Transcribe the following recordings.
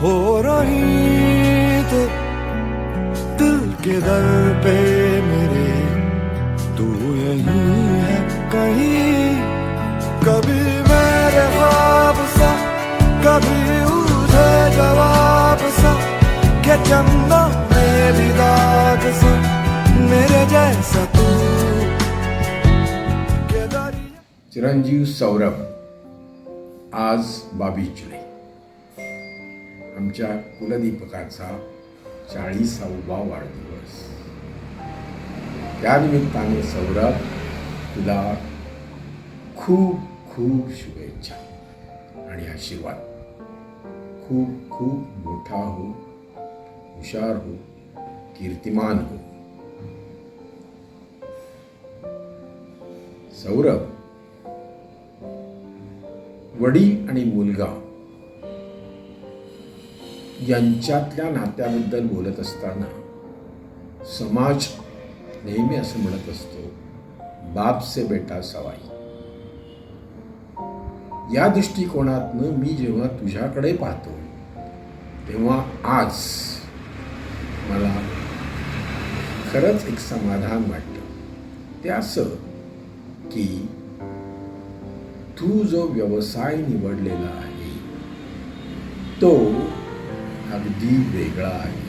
हो रही तो दिल के दर पे मेरे तू यहीं है कहीं, कभी मेरे ख्वाब सा कभी उधे जवाब सा, के चंदा मेरी दाग सा मेरे जैसा तू। चिरंजीव सौरभ आज 22 जुलै आमच्या कुलदीपकाचा 40वा वाढदिवस. त्यानिमित्ताने सौरभ तुला खूप खूप शुभेच्छा आणि आशीर्वाद. खूप खूप मोठा हो, हुशार हो, कीर्तिमान हो. सौरभ, वडील आणि मुलगा यांच्यातल्या नात्याबद्दल बोलत असताना समाज नेहमी असं म्हणत असतो, बाप से बेटा सवाई. या दृष्टिकोनातनं मी जेव्हा तुझ्याकडे पाहतो तेव्हा आज मला खरंच एक समाधान वाटतं. ते असं की तू जो व्यवसाय निवडलेला आहे तो अगदी वेगळा आहे.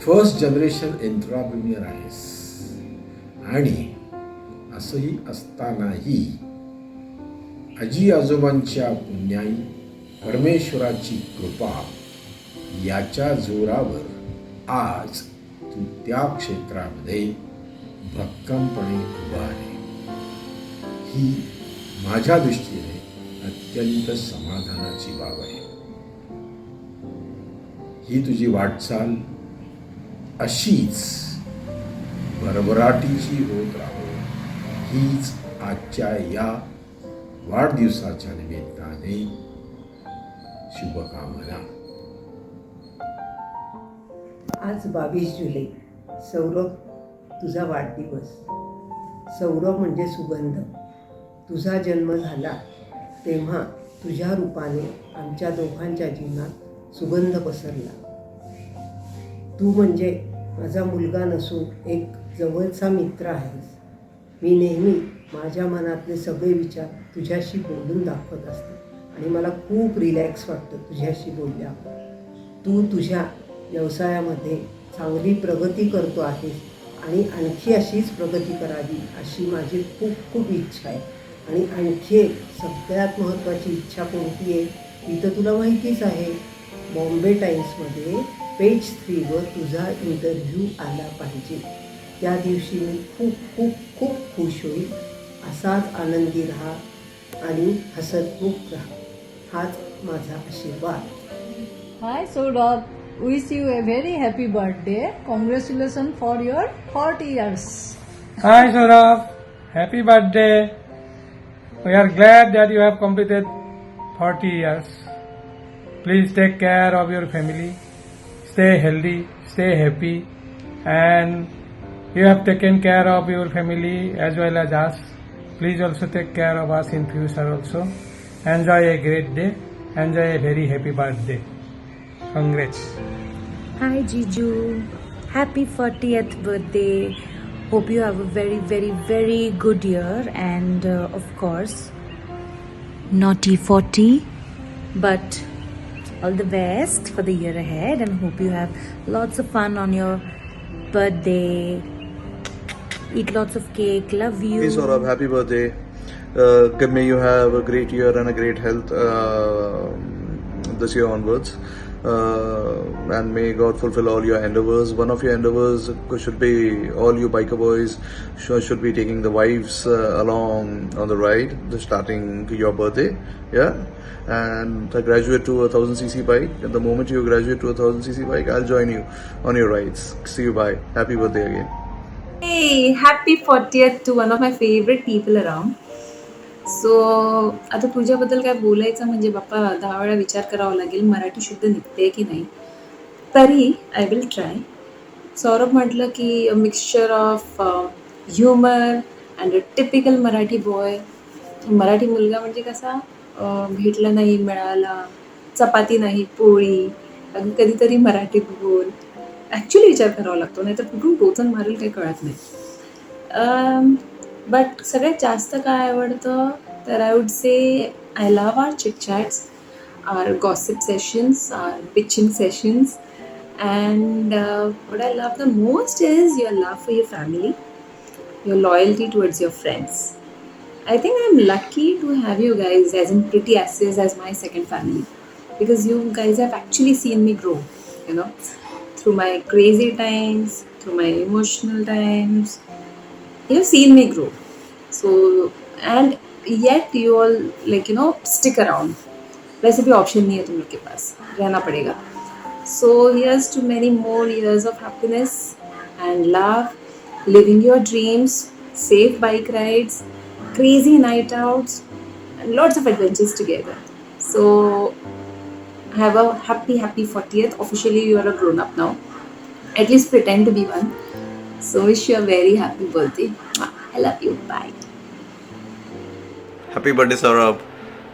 फर्स्ट जनरेशन एंटरप्रेन्युअर आहेस आणि असंही असतानाही आजी आजोबांच्या पुण्याई, परमेश्वराची कृपा याच्या जोरावर आज तू त्या क्षेत्रामध्ये भक्कमपणे उभा आहे. ही माझ्या दृष्टीने अत्यंत समाधानाची बाब आहे. ही तुझी वाटचाल अशीच भरभराटीची होत राहो, हीच आजच्या या वाढदिवसाच्या निमित्ताने शुभकामना. आज 22 जुलै. सौरभ, तुझा वाढदिवस. सौरभ म्हणजे सुगंध. तुझा जन्म झाला तेव्हा तुझ्या रूपाने आमच्या दोघांच्या जीवनात सुगंध पसरला. तू म्हणजे माझा मुलगा नसून एक जवळचा मित्र आहेस. मी नेहमी माझ्या मनातले सगळे विचार तुझ्याशी बोलून दाखवत असते आणि मला खूप रिलॅक्स वाटतं तुझ्याशी बोलल्यावर. तू तुझ्या व्यवसायामध्ये चांगली प्रगती करतो आहेस आणि आणखी अशीच प्रगती करावी अशी माझी खूप खूप इच्छा आहे. आणि आणखी एक सगळ्यात महत्त्वाची इच्छा कोणती आहे ती तर तुला माहितीच आहे. बॉम्बे टाइम्समध्ये पेज 3वर तुझा इंटरव्ह्यू आला पाहिजे. त्या दिवशी मी खूप खूप खूप खुश होईल. असाच आनंदी राहा आणि हसतमुख राहा, हाच माझा आशीर्वाद. Hi Saurabh, wish you a very happy birthday. Congratulations for your 40 years. Hi Saurabh, happy birthday. We are glad that you have completed 40 years. Please take care of your family. Stay healthy, stay happy, and you have taken care of your family as well as us. Please also take care of us in future also. Enjoy a great day. Enjoy a very happy birthday. Congrats. Hi Jiju, happy 40th birthday. Hope you have a very very very good year and of course naughty 40, but all the best for the year ahead and hope you have lots of fun on your birthday. Eat lots of cake. Love you. Hey Saurabh, happy birthday. May you have a great year and a great health this year onwards. And may God fulfill all your endeavors. One of your endeavors should be all you biker boys should be taking the wives along on the ride, starting your birthday, yeah. And I graduate to a 1000cc bike. At the moment you graduate to a 1000cc bike, I'll join you on your rides. See you, bye. Happy birthday again. Hey, happy 40th to one of my favorite people around. सो आता तुझ्याबद्दल काय बोलायचं म्हणजे बाप्पा 10 वेळा विचार करावा लागेल मराठी शुद्ध निघते की नाही. तरी आय विल ट्राय. सौरभ म्हटलं की a mixture of humour and a typical Marathi boy. Marathi मुलगा म्हणजे कसा भेटला नाही, मिळाला, चपाती नाही, पोळी, अगदी कधीतरी मराठीत बोल. ॲक्च्युली विचार करावा लागतो, नाहीतर कुठून टोचन मारेल काही कळत नाही. बट सगळ्यात जास्त काय आवडतं तर I would say I love our chit chats, our gossip sessions, our pitching sessions, and what I love the most is your love for your family, your loyalty towards your friends. I think I'm lucky to have you guys as in Pretty Asses as my second family, because you guys have actually seen me grow, you know, through my crazy times, through my emotional times. You've seen me grow. So, and yet you all, like, you know, stick around. वैसे भी option नहीं है तुम लोग के पास, रहना पड़ेगा. So here's to many more years of happiness and love, living your dreams, safe bike rides, crazy night outs, and lots of adventures together. So have a happy 40th. Officially you are a grown up now. At least pretend to be one. So wish you a very happy birthday. I love you. Bye. Happy birthday, Saurabh.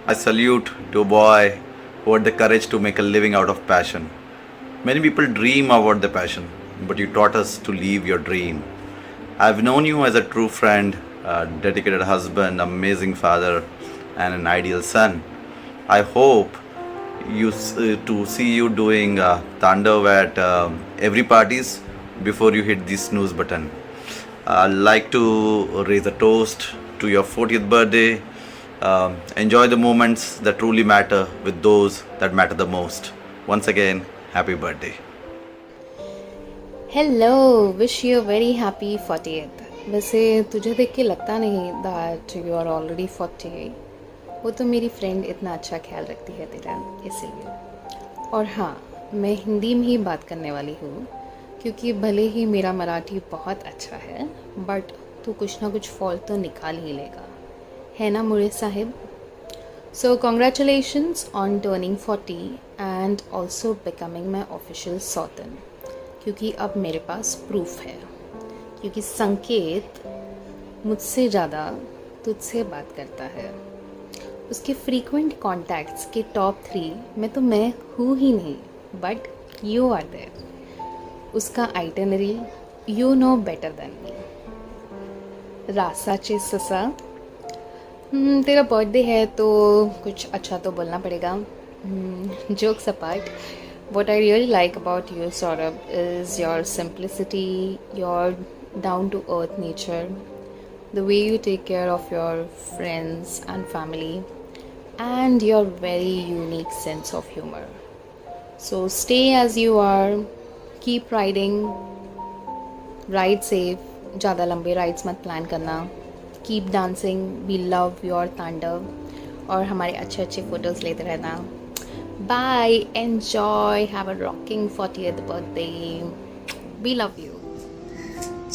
I salute to a boy who had the courage to make a living out of passion. Many people dream about their passion, but you taught us to live your dream. I've known you as a true friend, a dedicated husband, amazing father, and an ideal son. I hope to see you doing Tandav at every parties before you hit the snooze button. I'd like to raise a toast to your 40th birthday. Enjoy the moments that truly matter with those that matter the most. Once again, happy birthday. Hello, wish you very happy 40th. वैसे तुझे देख के लगता नहीं that you are already 40. वो तो मेरी friend इतना अच्छा ख्याल रखती है तेरा, इसलिए. और हाँ, मैं हिंदी में ही बात करने वाली हूँ, क्योंकि भले ही मेरा मराठी बहुत अच्छा है, बट तू कुछ ना कुछ फॉल्ट तो निकाल ही लेगा, है ना मुरे Sahib? So congratulations on turning 40 and also becoming my official Sautan, क्योंकि अब मेरे पास प्रूफ है, क्योंकि संकेत मुझसे ज़्यादा तुझसे बात करता है. उसके फ्रीक्वेंट कॉन्टैक्ट्स के टॉप 3 में तो मैं हूँ ही नहीं, बट यू आर देयर. उसका itinerary you know better than me. रासाचे ससा, तेरा बर्थडे है तो कुछ अच्छा तो बोलना पड़ेगा. Jokes apart, what I really like about you, Saurabh, is your simplicity, your down-to-earth nature, the way you take care of your friends and family, and your very unique sense of humor. So stay as you are, keep riding, ride safe, ज़्यादा लंबे rides मत plan करना. Keep dancing, we love your तांडव, और हमारे अच्छे अच्छे photos लेते रहना. Bye, enjoy, have a rocking 40th birthday. We love you.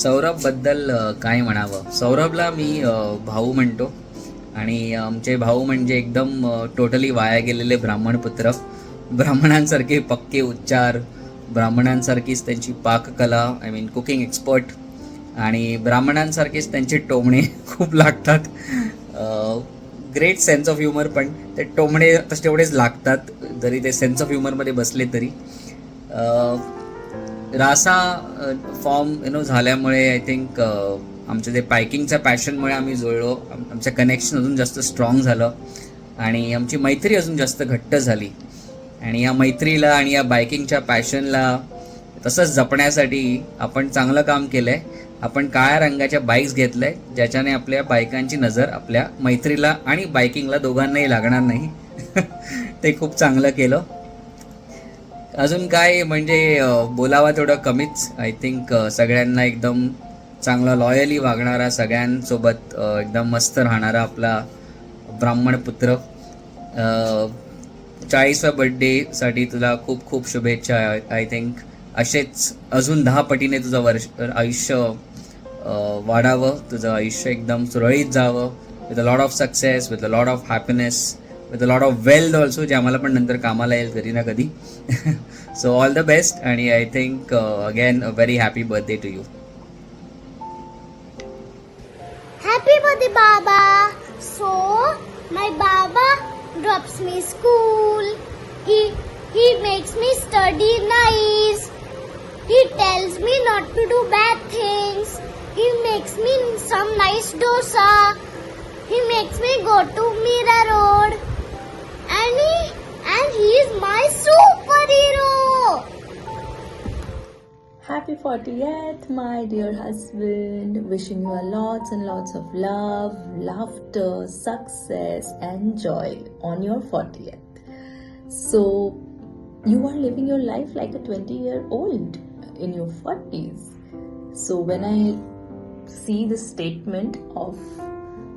सौरभबद्दल काय म्हणावं. सौरभला मी भाऊ म्हणतो, आणि आमचे भाऊ म्हणजे एकदम टोटली वाया गेलेले ब्राह्मणपुत्र. ब्राह्मणांसारखे पक्के उच्चार, ब्राह्मणांसारखीच त्यांची पाककला, आय मीन कुकिंग एक्सपर्ट, आणि ब्राह्मणांसारखेच त्यांचे टोमणे खूप लागतात. ग्रेट सेन्स ऑफ ह्युमर, पण ते टोमणे तेवढेच लागतात, जरी ते सेन्स ऑफ ह्युमरमध्ये बसले तरी. रासा फॉर्म झाल्यामुळे आय थिंक आमचं ते बायकिंगच्या पॅशनमुळे आम्ही जुळलो. आमचं कनेक्शन अजून जास्त स्ट्रॉंग झालं, आणि आमची मैत्री अजून जास्त घट्ट झाली. आणि या मैत्रीला आणि या बायकिंगच्या पॅशनला तसंच जपण्यासाठी आपण चांगलं काम केलं आहे. आपण काळ्या रंगाच्या बाईक्स घेतल्या, ज्याच्याने आपल्या बायकांची नजर आपल्या मैत्रीला आणि बायकिंगला दोघांनाही लागणार नाही. ते खूप चांगलं केलं. अजून काय म्हणजे बोलावा तेवढं कमीच. आय थिंक सगळ्यांना एकदम चांगला लॉयली वागणारा, सगळ्यांसोबत एकदम मस्त राहणारा आपला ब्राह्मणपुत्र. 40व्या बर्थडेसाठी तुला खूप खूप शुभेच्छा. आय थिंक असेच अजून 10 पटीने तुझं आयुष्य वाढावं, तुझं आयुष्य एकदम सुरळीत जावं, with a lot of success, with a lot of happiness, with a lot of wealth also, जे आम्हाला पण नंतर कामाला येईल कधी ना कधी. सो ऑल द बेस्ट, आणि I think again a very happy birthday to you. Happy birthday, Baba. So, my Baba drops me school. He makes me study nice. He tells me not to do bad things. He makes me some nice dosa. He makes me go to Mira Road. And he is my superhero. Happy 40th, my dear husband. Wishing you lots and lots of love, laughter, success, and joy on your 40th. So, you are living your life like a 20-year-old in your 40s. So, when I see the statement of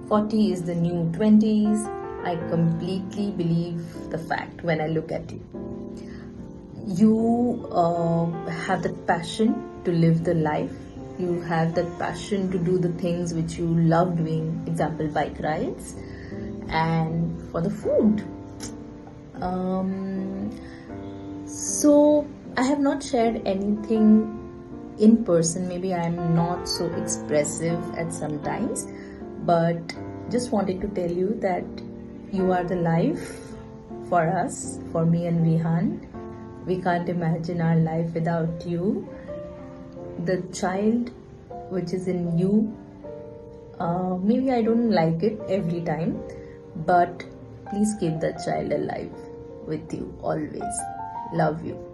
40 is the new 20s, I completely believe the fact when I look at you. You have that passion to live the life. You have that passion to do the things which you love doing, example bike rides, and for the food. So I have not shared anything in person. Maybe I am not so expressive at some times, but just wanted to tell you that you are the life for us, for me and Vihan. We can't imagine our life without you. The child which is in you, maybe I don't like it every time, but please keep that child alive with you always. Love you.